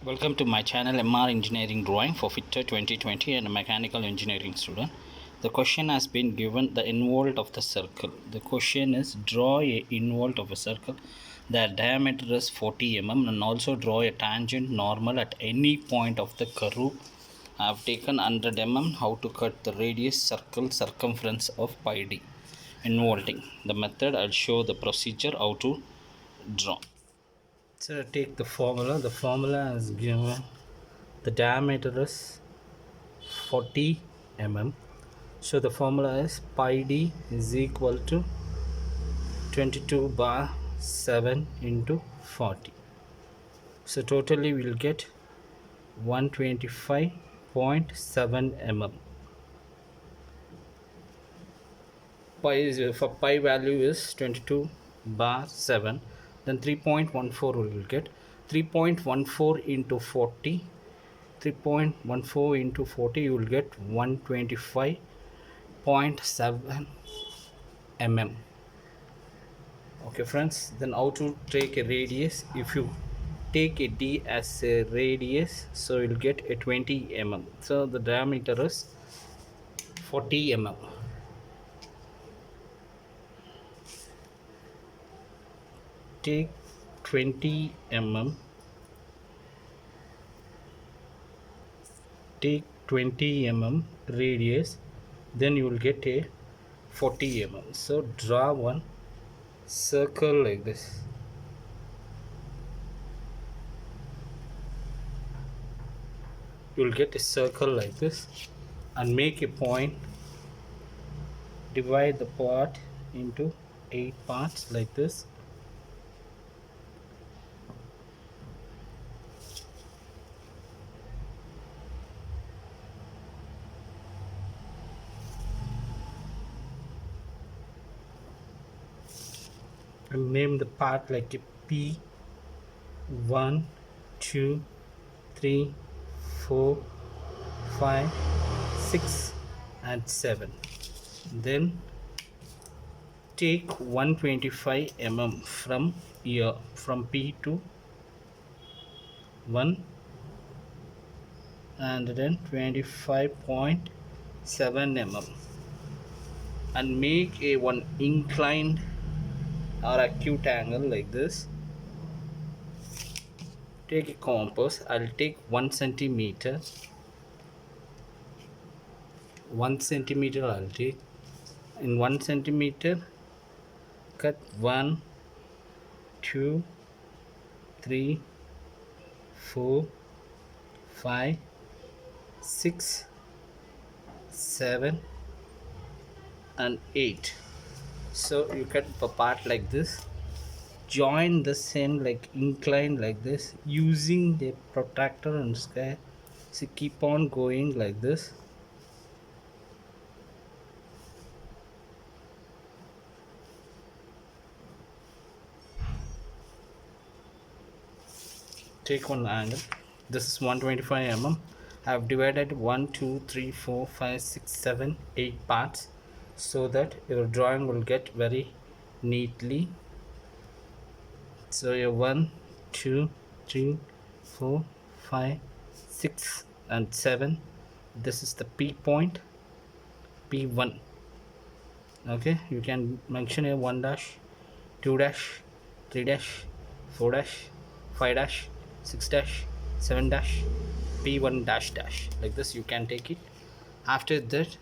Welcome to my channel MR Engineering Drawing for Fitter 2020 and a mechanical engineering student. The question has been given the involute of the circle. The question is draw a involute of a circle. The diameter is 40 mm and also draw a tangent normal at any point of the curve. I have taken 100 mm. How to cut the radius circle circumference of pi d. Involting. The method I'll show the procedure how to draw. So take the formula. The formula is given the diameter is 40 mm. So the formula is pi d is equal to 22 bar 7 into 40. So totally we'll get 125.7 mm. Pi is, for pi value is 22 bar 7, then 3.14 we will get 3.14 into 40. 3.14 into 40 you will get 125.7 mm. Okay friends, then how to take a radius? If you take a d as a radius, so you'll get a 20 mm. So the diameter is 40 mm. Take 20 mm. Take 20 mm radius, then you will get a 40 mm. So draw one circle like this. You will get a circle like this and make a point. Divide the part into 8 parts like this. And name the part like a P 1 2 3 4 5 6 and 7. Then take 125 mm from here, from P to 1, and then 25.7 mm, and make a one inclined or acute angle like this. Take a compass. I'll take 1 centimeter. 1 centimeter I'll take. In 1 centimeter, cut 1 2 3 4 5 6 7 and 8. So you cut a part like this. Join this end like inclined like this using the protractor and scale. So keep on going like this. Take one angle. This is 125 mm. I have divided 1 2 3 4 5 6 7 8 parts so that your drawing will get very neatly. So your 1 2 3 4 5 6 and 7, this is the P point, P1. Okay, you can mention a 1 dash 2 dash 3 dash 4 dash 5 dash 6 dash 7 dash P1 dash dash, like this you can take it. After that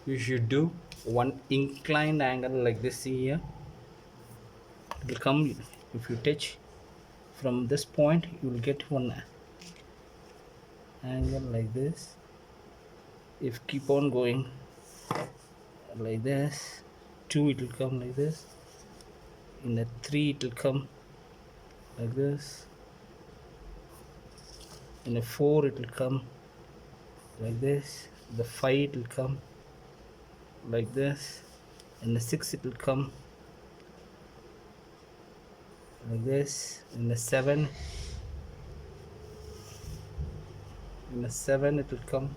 you should do one inclined angle like this. See here, it will come. If you touch from this point, you will get one angle like this. If keep on going like this, 2 it will come like this. In the 3 it will come like this. In a 4 it will come like this. The 5 it will come like this. In the 6 it will come like this. In the 7 it will come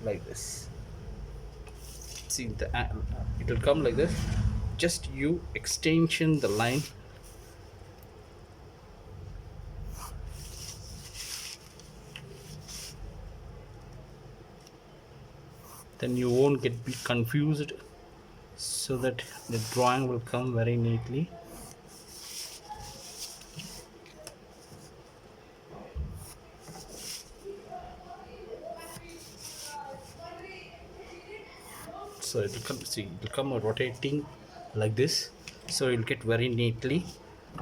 like this. See, it will come like this. Just you extension the line then you won't get be confused, so that the drawing will come very neatly. So it will come, see, it will come rotating like this, so you'll get very neatly.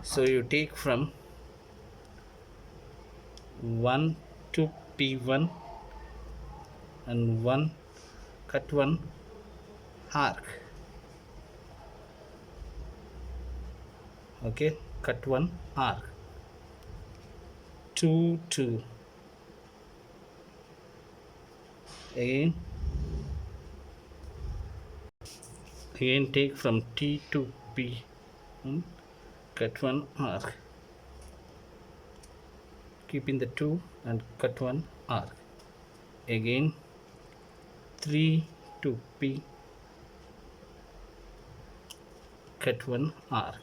So you take from 1 to P1 and 1, cut 1 arc. Okay, cut 1 arc. 2 2, again take from T to P, cut 1 arc, keeping the 2 and cut 1 arc. Again 3 to P, cut 1 arc.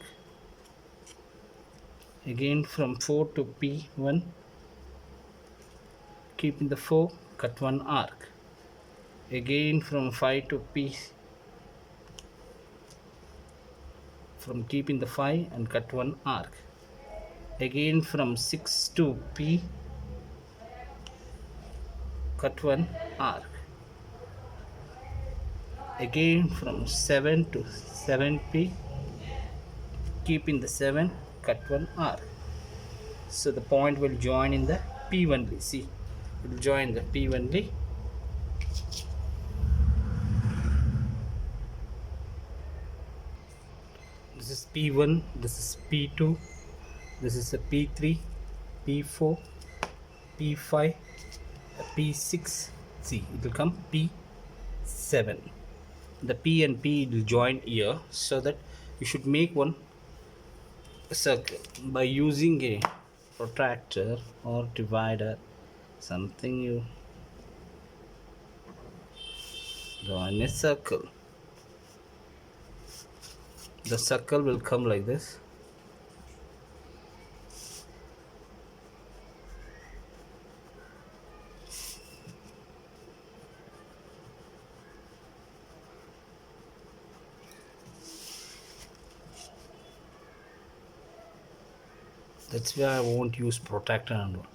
Again from 4 to P1, keeping the 4, cut 1 arc. Again from 5 to P, from keeping the 5 and cut 1 arc. Again from 6 to P, cut 1 arc. Again from 7 to 7P, keeping the 7, cut 1 arc. So the point will join in the P1. See, it will join the P1. This is P1, this is P2, this is a P3, P4, P5, P6. See, it will come P7. The P and P will join here, so that you should make one circle by using a protractor or divider, something. You draw in a circle. The circle will come like this. That's why I won't use protractor and all.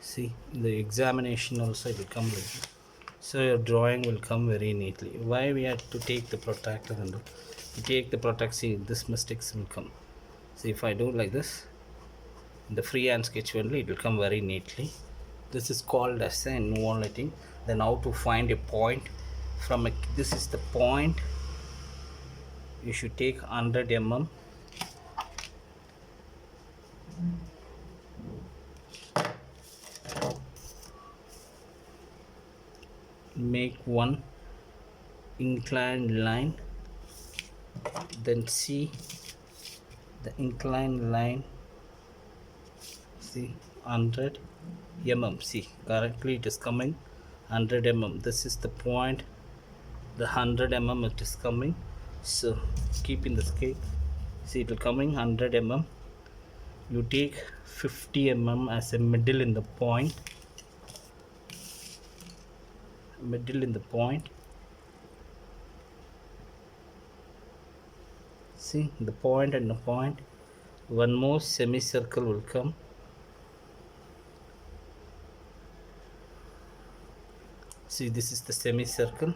See, in the examination also it will come like this. So your drawing will come very neatly. Why we have to take the protractor and all? You take the protractor, see, this mistakes will come. See, if I do like this, in the freehand sketch only, it will come very neatly. This is called as an involuting. Then how to find a point from a, this is the point. You should take 100 mm. Make one inclined line, then see the inclined line, see 100 mm. See, correctly it is coming 100 mm. This is the point, the 100 mm it is coming. So keep in the scale, see it will coming 100 mm. You take 50 mm as a middle in the point, see the point and the point. One more semicircle will come. See, this is the semicircle.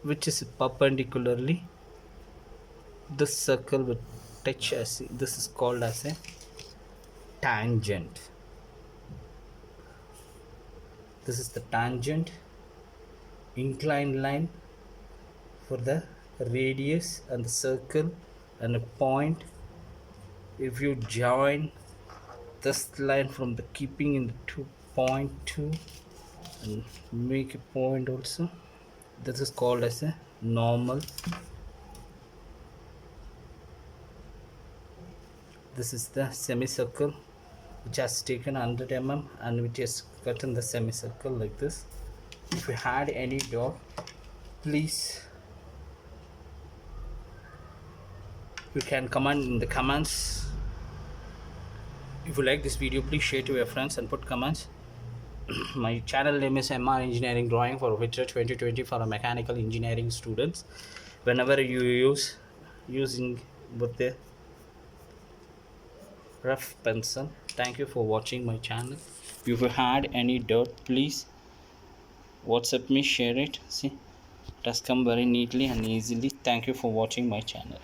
Which is perpendicularly this circle will touch as, this is called as a tangent. This is the tangent, inclined line for the radius and the circle and a point. If you join this line from the keeping in the 2.2 and make a point also, this is called as a normal. This is the semicircle which has taken 100 mm and which has cut in the semicircle like this. If you had any doubt, please you can comment in the comments. If you like this video, please share to your friends and put comments. My channel name is MR Engineering Drawing for winter 2020 for a mechanical engineering students. Whenever you using with the rough pencil. Thank you for watching my channel. If you had any doubt, please WhatsApp me, share it. See, it has come very neatly and easily. Thank you for watching my channel.